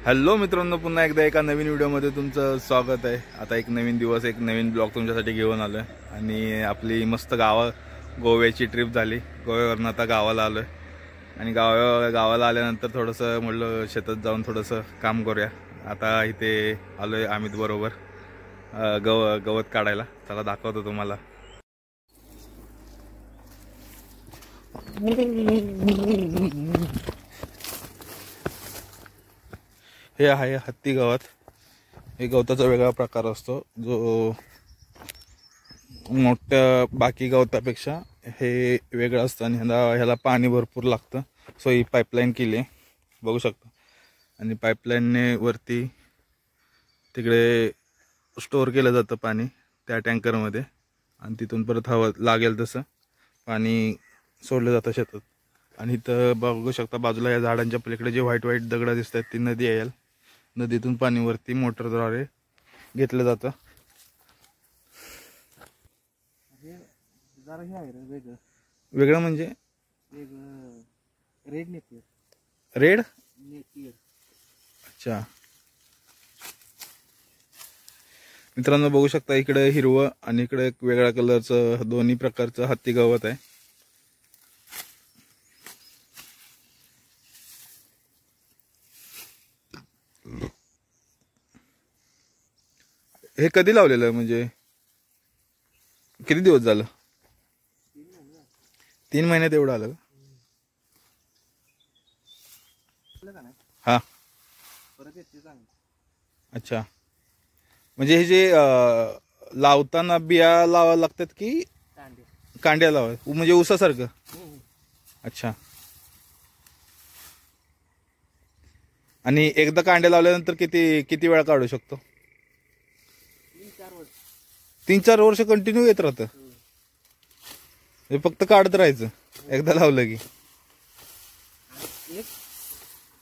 Hello मित्रांनो, पुन्हा एकदा एका नवीन व्हिडिओमध्ये तुमचं स्वागत आहे। आता एक नवीन दिवस, एक नवीन ब्लॉग तुमच्यासाठी घेऊन आलोय आणि आपली मस्त गोव्याची ट्रिप झाली। गोव्यावरून आता गावाला आलोय आणि गावाला आल्यानंतर थोडंसं म्हटलं शेतात जाऊन थोडंसं काम करूया। आता इथे आलोय अमित बरोबर गवत काढायला। चला दाखवतो तुम्हाला। हे आहे हत्ती गवत। हे गवताचा वेगळा प्रकार असतो जो मोठ्या बाकी गवतापेक्षा हे वेगळं असतं आणि ह्याला पाणी भरपूर लागतं। सो ही पाईपलाईन केली आहे, बघू शकता। आणि पाईपलाईनने वरती तिकडे स्टोअर केलं जातं पाणी त्या टँकरमध्ये आणि तिथून परत हवं लागेल तसं पाणी सोडलं जातं शेतात। आणि इथं बघू शकता बाजूला या झाडांच्या पलीकडे जे व्हाईट व्हाईट दगड दिसतात ती नदी आहे। नदीतून पाणी वरती मोटरद्वारे घेतलं जातं। वेगळं म्हणजे रेड नेपियर। Red Napier. अच्छा मित्रांनो, बघू शकता इकडे हिरवं आणि इकडे एक वेगळ्या कलरचं दोन्ही प्रकारचं हत्ती गवत आहे। हे कधी लावलेलं, म्हणजे किती दिवस झालं? 3 महिन्यात एवढं आलं? हा, अच्छा। म्हणजे हे जे लावताना बिया लावा लागतात की कांड्या लावा, म्हणजे ऊसासारखं? अच्छा। आणि एकदा कांड्या लावल्यानंतर किती वेळा काढू शकतो? 3-4 वर्ष कंटिन्यू येत राहतं? हे फक्त काढत राहायचं एकदा लावलं की?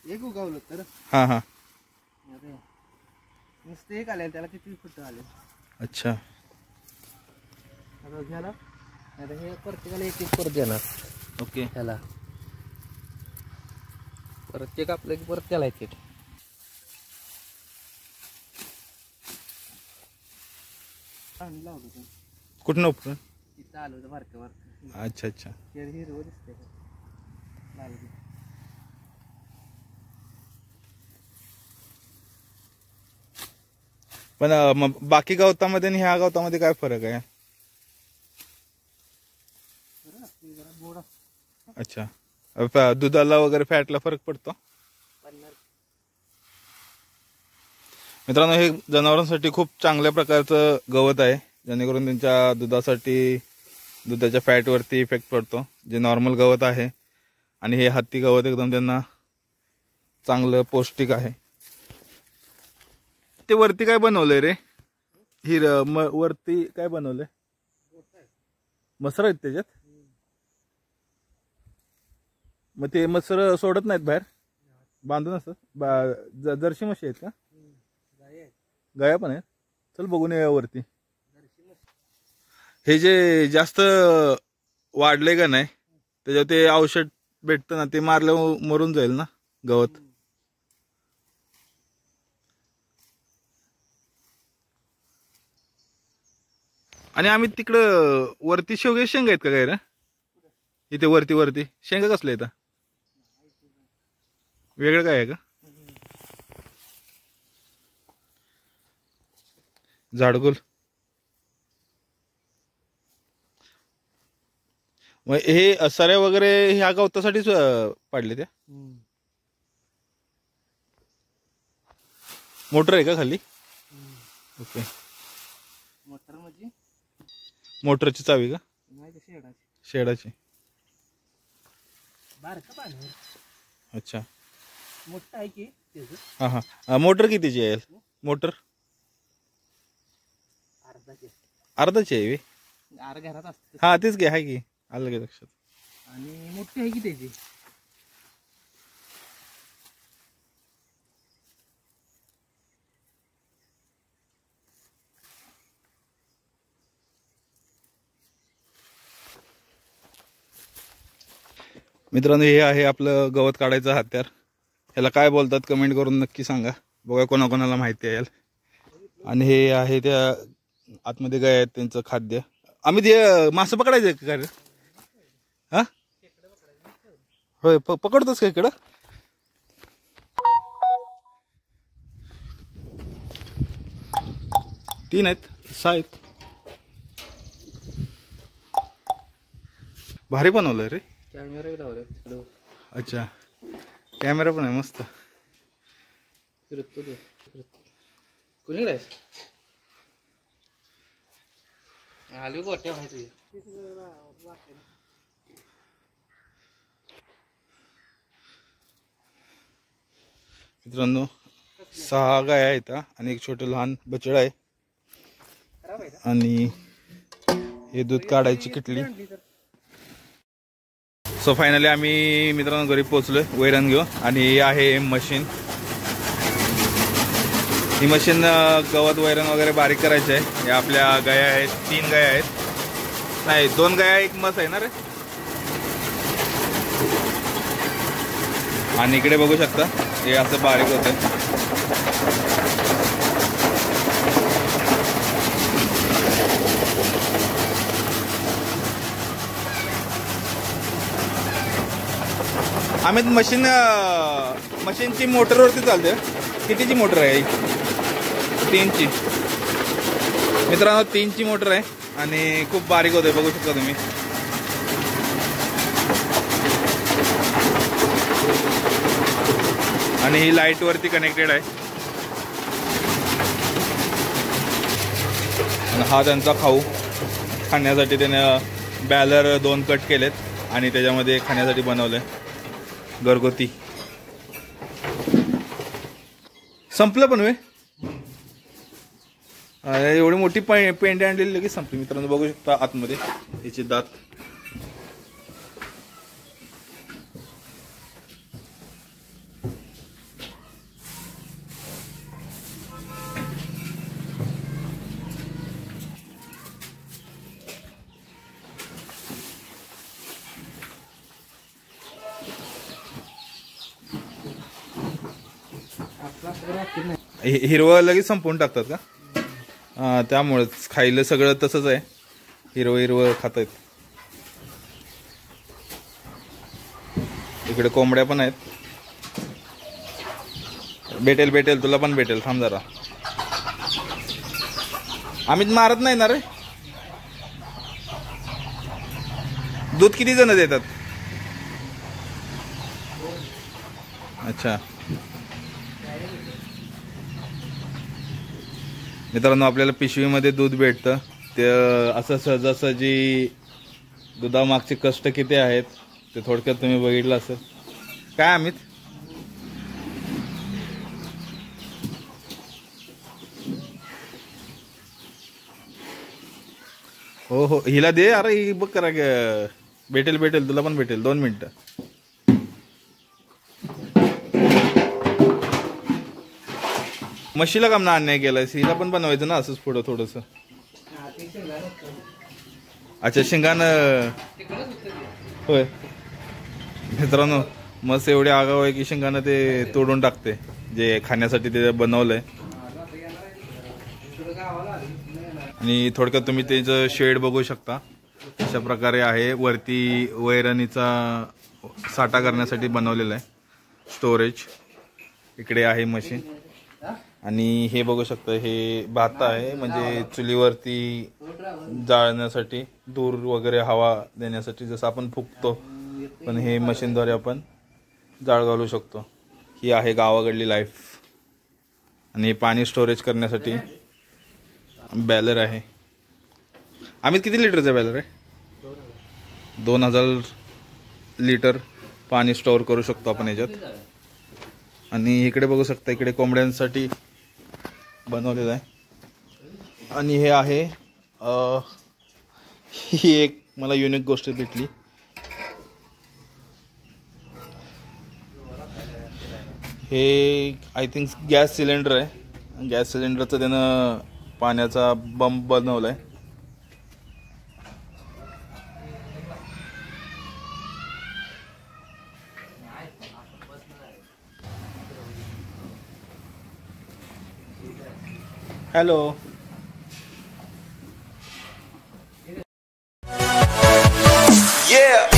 एक उगवलं तर हा हा, नुसतं एक आले, त्याला किती फुट आले? अच्छा। आता घ्याला, आता हे प्रत्येकाला एक एक परत देणार। ओके, ह्याला प्रत्येक आपलं की परत त्याला एक एक। कुठं उपकरण? तिथं आलो होतं बारकं बारकं। अच्छा अच्छा। हिरवं दिसतंय लाल। पण मग बाकी गवतामध्ये आणि ह्या गवतामध्ये काय फरक आहे? अच्छा, दुधाला वगैरे फॅटला फरक पडतो? मित्रांनो, हे जनावरांसाठी खूप चांगल्या प्रकारचं गवत आहे, जेणेकरून त्यांच्या दुधाच्या फॅटवरती इफेक्ट पडतो, जे नॉर्मल गवत आहे। आणि हे हत्ती गवत एकदम त्यांना चांगलं पौष्टिक आहे। ते वरती काय बनवलंय रे? वरती काय बनवलंय? मसर आहेत त्याच्यात? मग ते मसर सोडत नाहीत बाहेर, बांधून असतात? जर्सी म्हशी आहेत का? गाया पण आहेत? चल बघून या वरती। हे जे जास्त वाढले का नाही त्याच्यावर ते औषध भेटतं ना, ते मारल्यावर मरून जाईल ना गवत? आणि आम्ही तिकडं वरती शेंगा आहेत का काय रे? इथे वरती शेंगा कसल्या येतात? वेगळं काय आहे का? झाडगुल? मग हे सऱ्या वगैरे ह्या गवतासाठीच पाडले त्या? मोटर आहे का खाली? ओके, मोटर म्हणजे मोटरची चावी का? शेडाची। अच्छा, मोठं आहे की? हा हा। मोटर कितीची आहे? मोटर अर्धाची आहे? घरात असते। हा तेच घे, आहे की, आलं की लक्षात। आणि मोठी आहे की त्याची? मित्रांनो, हे आहे आपलं गवत काढायचं हत्यार। याला काय बोलतात कमेंट करून नक्की सांगा, बघा कोणाकोणाला माहिती आहे याला. आणि हे आहे त्या आतमध्ये गाय आहेत त्यांचं खाद्य. आम्ही ते मासं पकडायचं का रे? हा होय, पकडतोस का इकडं? तीन आहेत, 6 आहेत. भारी बनवलंय रे. कॅमेरा लावला. अच्छा, कॅमेरा पण आहे मस्त. कुणीकडे आलू गोट्या व्हायचं. मित्रांनो 6 गाय आहेत आणि एक छोटं लहान बछड आहे. आणि हे दूध काढायची किटली. सो फायनली आम्ही मित्रांनो घरी पोहोचलोय वैरण घेऊन. आणि हे आहे मशीन. ही मशीन गवत वैरण वगैरे बारीक करायचे आहे. हे आपल्या गाया आहेत, 3 गाया आहेत, नाही 2 गाया 1 म्हस आहे ना रे. आणि इकडे बघू शकता हे असं बारीक होतं. आम्ही मशीनची मोटरवरती चालते. कितीची मोटर आहे? 3ची. मित्रांनो 3ची मोटर आहे आणि खूप बारीक होते, बघू शकता तुम्ही. आणि ही लाईट वरती कनेक्टेड आहे. हा त्यांचा खाऊ. खाण्यासाठी त्याने बॅलर 2 कट केलेत आणि त्याच्यामध्ये खाण्यासाठी बनवलंय घरगुती. संपलं पण वे एवढी मोठी पेंडी आणलेली लगेच संपली. मित्रांनो बघू शकता आतमध्ये याचे दात. हिरवं लगेच संपवून टाकतात का? त्यामुळेच खायला सगळं तसंच आहे, हिरवं हिरवं खात आहेत. इकडे कोंबड्या पण आहेत. भेटेल तुला पण भेटेल, थांब जरा. आम्ही मारत नाही ना रे. दूध किती जण देतात? अच्छा मित्रांनो आपल्याला पिशवीमध्ये दूध भेटतं. ते असं सहजासहजी दुधामागचे कष्ट किती आहेत ते थोडक्यात तुम्ही बघितलं असेल. काय अमित? हो हो हिला दे. अरे ही बघ करा. भेटेल तुला पण भेटेल. 2 मिनिटं. म्हशीला काम ना अन्याय केलाय, हिला पण बनवायचं ना असंच पुढं थोडस. अच्छा शिंगान होय. मित्रांनो मस्त एवढे आगाव आहे की शिंगानं ते तोडून टाकते जे खाण्यासाठी ते बनवलंय. आणि थोडक्यात तुम्ही त्याचं शेड बघू शकता. अशा प्रकारे आहे. वरती वैरणीचा साठा करण्यासाठी बनवलेला आहे, स्टोरेज. इकडे आहे मशीन. आणि हे बघू शकता हे भात आहे, म्हणजे चुलीवरती जाळण्यासाठी, धूर वगैरे हवा देण्यासाठी, जसं आपण फुकतो पण हे मशीनद्वारे आपण जाळ घालू शकतो. ही आहे गावाकडली लाईफ. आणि पाणी स्टोरेज करण्यासाठी बॅलर आहे. आम्ही किती लिटरचा बॅलर आहे? 2000 लिटर पाणी स्टोअर करू शकतो आपण याच्यात. आणि इकडे बघू शकता इकडे कोंबड्यांसाठी बनवलेलं आहे. आणि हे आहे ही एक मला युनिक गोष्ट भेटली. हे आय थिंक गॅस सिलेंडर आहे. गॅस सिलेंडरचं त्यानं पाण्याचा बंप बनवलाय. हॅलो. Yeah.